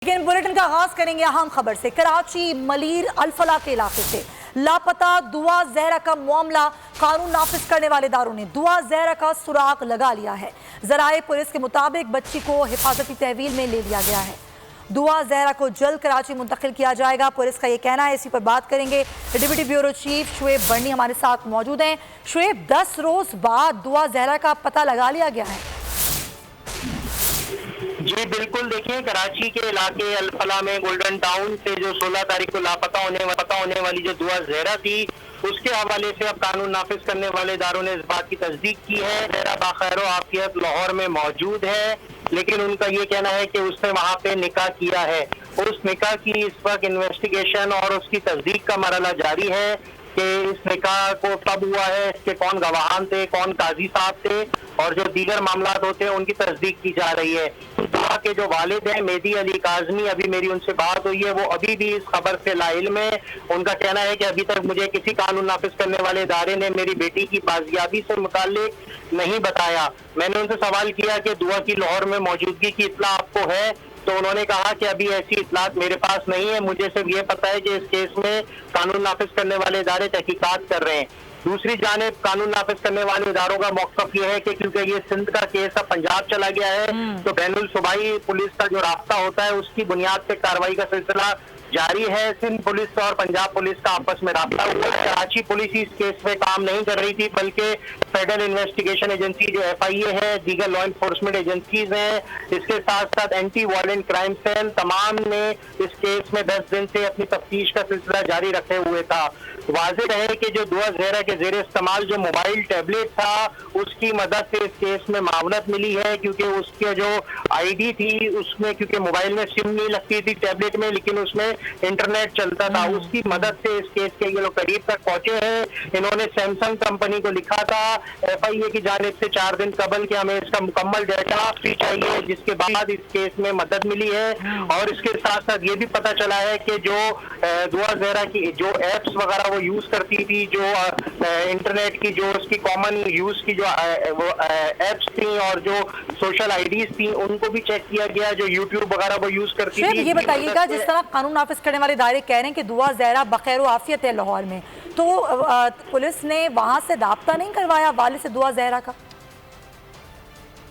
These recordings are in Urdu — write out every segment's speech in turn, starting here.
لیکن بلیٹن کا آغاز کریں گے اہم خبر سے۔ کراچی ملیر الفلاح کے علاقے سے لاپتہ دعا زہرا کا معاملہ قانون نافذ کرنے والے اداروں نے دعا زہرا کا سراغ لگا لیا ہے۔ ذرائع پولیس کے مطابق بچی کو حفاظتی تحویل میں لے لیا گیا ہے۔ دعا زہرا کو جلد کراچی منتقل کیا جائے گا، پولیس کا یہ کہنا ہے۔ اسی پر بات کریں گے، ڈپٹی بیورو چیف شعیب برنی ہمارے ساتھ موجود ہیں۔ شعیب، 10 روز بعد دعا زہرا کا پتہ لگا لیا گیا ہے۔ جی بالکل، دیکھیں کراچی کے علاقے الفلاح میں گولڈن ٹاؤن سے جو 16 تاریخ کو لاپتہ ہونے والی جو دعا زہرا تھی، اس کے حوالے سے اب قانون نافذ کرنے والے اداروں نے اس بات کی تصدیق کی ہے۔ زہرا باخیر و عافیت لاہور میں موجود ہے، لیکن ان کا یہ کہنا ہے کہ اس نے وہاں پہ نکاح کیا ہے اور اس نکاح کی اس وقت انویسٹیگیشن اور اس کی تصدیق کا مرحلہ جاری ہے کہ اس نکاح کو کب ہوا ہے، اس کے کون گواہان تھے، کون قاضی صاحب تھے اور جو دیگر معاملات ہوتے ہیں ان کی تصدیق کی جا رہی ہے۔ دعا کے جو والد ہیں مہدی علی کاظمی، ابھی میری ان سے بات ہوئی ہے، وہ ابھی بھی اس خبر سے لاعلم ہے۔ ان کا کہنا ہے کہ ابھی تک مجھے کسی قانون نافذ کرنے والے ادارے نے میری بیٹی کی بازیابی سے متعلق نہیں بتایا۔ میں نے ان سے سوال کیا کہ دعا کی لاہور میں موجودگی کی اطلاع آپ کو ہے، تو انہوں نے کہا کہ ابھی ایسی اطلاعات میرے پاس نہیں ہے، مجھے صرف یہ پتا ہے کہ اس کیس میں قانون نافذ کرنے والے ادارے تحقیقات کر رہے ہیں۔ دوسری جانب قانون نافذ کرنے والے اداروں کا موقف یہ ہے کہ کیونکہ یہ سندھ کا کیس اب پنجاب چلا گیا ہے، تو بین الصوبائی پولیس کا جو رابطہ ہوتا ہے اس کی بنیاد پہ کارروائی کا سلسلہ جاری ہے۔ سندھ پولیس اور پنجاب پولیس کا آپس میں رابطہ ہوا ہے۔ کراچی پولیس اس کیس میں کام نہیں کر رہی تھی، بلکہ فیڈرل انویسٹیگیشن ایجنسی جو ایف آئی اے ہے، دیگر لا انفورسمنٹ ایجنسیز ہیں، اس کے ساتھ ساتھ اینٹی وائلنٹ کرائم سیل، تمام نے اس کیس میں 10 دن سے اپنی تفتیش کا سلسلہ جاری رکھے ہوئے تھا۔ واضح ہے کہ جو دعا زہرا کے زیر استعمال جو موبائل ٹیبلٹ تھا، اس کی مدد سے اس کیس میں معاونت ملی ہے، کیونکہ اس کے جو آئی ڈی تھی اس میں، کیونکہ موبائل میں سم نہیں لگتی تھی ٹیبلٹ میں، لیکن اس میں انٹرنیٹ چلتا تھا، اس کی مدد سے اس کیس کے یہ لوگ قریب تک پہنچے ہیں۔ انہوں نے سیمسنگ کمپنی کو لکھا تھا ایف آئی اے کی جانب سے 4 دن قبل کہ ہمیں اس کا مکمل ڈیٹا چاہیے، جس کے بعد اس کیس میں مدد ملی ہے۔ اور اس کے ساتھ ساتھ یہ بھی پتہ چلا ہے کہ جو دعا زہرا کی جو ایپس وغیرہ وہ یوز کرتی تھی، جو انٹرنیٹ کی جو اس کی کامن یوز کی جو ایپس تھیں اور جو سوشل آئی ڈیز تھیں، ان کو بھی چیک کیا گیا، جو یوٹیوب وغیرہ وہ یوز کرتی تھی۔ یہ بتائیے گا، جس طرح قانون نافذ کرنے والے ادارے کہہ رہے ہیں کہ دعا زہرا بخیر و عافیت ہے لاہور میں، تو پولیس نے وہاں سے رابطہ نہیں کروایا والد سے دعا زہرا کا؟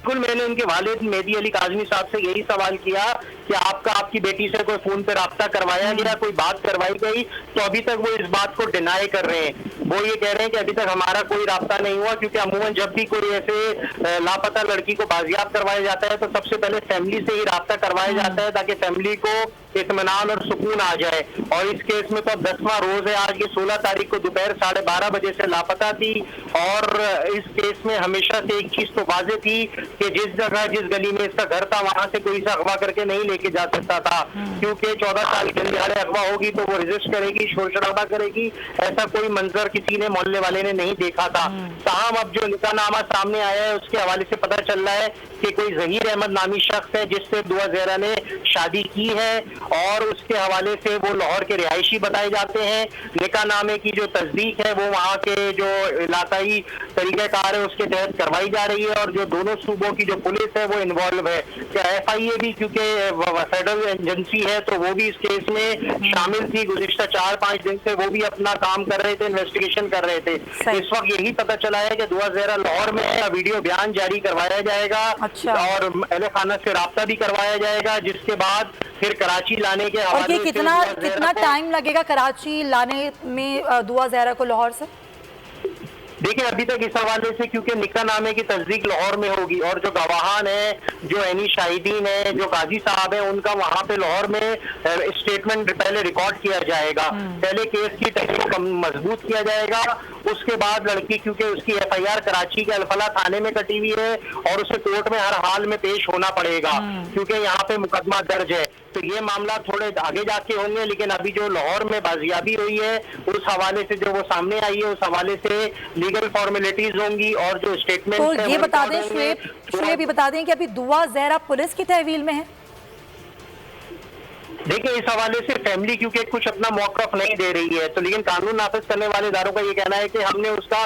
بالکل، میں نے ان کے والد مہدی علی کاظمی صاحب سے یہی سوال کیا کہ آپ کی بیٹی سے کوئی فون پہ رابطہ کروایا گیا، کوئی بات کروائی گئی؟ تو ابھی تک وہ اس بات کو ڈینائی کر رہے ہیں۔ وہ یہ کہہ رہے ہیں کہ ابھی تک ہمارا کوئی رابطہ نہیں ہوا، کیونکہ عموماً جب بھی کوئی ایسے لاپتہ لڑکی کو بازیاب کروایا جاتا ہے تو سب سے پہلے فیملی سے ہی رابطہ کروایا جاتا ہے، تاکہ فیملی کو اطمینان اور سکون آ جائے۔ اور اس کیس میں تو اب 10واں روز ہے، آج یہ 16 تاریخ کو دوپہر 12:30 بجے سے لاپتہ تھی۔ اور اس کیس میں ہمیشہ سے ایک چیز تو واضح تھی کہ جس جگہ جس گلی میں اس کا گھر تھا، وہاں سے کوئی اغوا کر کے نہیں لے کے جا سکتا تھا، کیونکہ 14 سال کے اندر اغوا ہوگی تو وہ رجسٹ کرے گی، شور شرابہ کرے گی، ایسا کوئی منظر کسی نے محلے والے نے نہیں دیکھا تھا۔ تاہم اب جو نکاح نامہ سامنے آیا ہے اس کے حوالے سے پتہ چل رہا ہے کہ کوئی ظہیر احمد نامی شخص ہے جس سے دعا زہرا نے شادی کی ہے، اور اس کے حوالے سے وہ لاہور کے رہائشی بتائے جاتے ہیں۔ نکاح نامے کی جو تصدیق ہے وہ وہاں کے جو علاقائی طریقہ کار ہے اس کے تحت کروائی جا رہی ہے، اور جو دونوں صوبوں کی جو پولیس ہے وہ انوالو ہے۔ ایف آئی اے بھی کیونکہ فیڈرل ایجنسی ہے تو وہ بھی اس کیس میں شامل تھی، گزشتہ 4-5 دن سے وہ بھی اپنا کام کر رہے تھے، انویسٹیگیشن کر رہے تھے۔ اس وقت یہی پتہ چلا ہے کہ دعا زہرا لاہور میں ویڈیو بیان جاری کروایا جائے گا اور اہل خانہ سے رابطہ بھی کروایا جائے گا، جس کے بعد پھر کراچی لانے کے حوالے سے کتنا ٹائم لگے گا کراچی لانے میں دعا زہرا کو لاہور سے؟ دیکھیں ابھی تک اس حوالے سے کیونکہ نکاح نامے کی تصدیق لاہور میں ہوگی، اور جو گواہان ہیں، جو عینی شاہدین ہیں، جو قاضی صاحب ہیں، ان کا وہاں پہ لاہور میں اسٹیٹمنٹ پہلے ریکارڈ کیا جائے گا۔ پہلے کیس کی تحقیق مضبوط کیا جائے گا، اس کے بعد لڑکی، کیونکہ اس کی ایف آئی آر کراچی کے الفلاح تھانے میں کٹی ہوئی ہے اور اسے کورٹ میں ہر حال میں پیش ہونا پڑے گا، کیونکہ یہاں پہ مقدمہ درج ہے، تو یہ معاملہ تھوڑے آگے جا کے ہوں گے۔ لیکن ابھی جو لاہور میں بازیابی ہوئی ہے اس حوالے سے جو وہ سامنے آئی ہے، اس حوالے سے لیگل فارمیلٹیز ہوں گی، اور جو اسٹیٹمنٹ ہے تو یہ بتا دیں شعیب، یہ بتا دیں کہ ابھی دعا زہرا پولیس کی تحویل میں ہے؟ دیکھیں اس حوالے سے فیملی کیونکہ کچھ اپنا موقف نہیں دے رہی ہے، تو لیکن قانون نافذ کرنے والے اداروں کا یہ کہنا ہے کہ ہم نے اس کا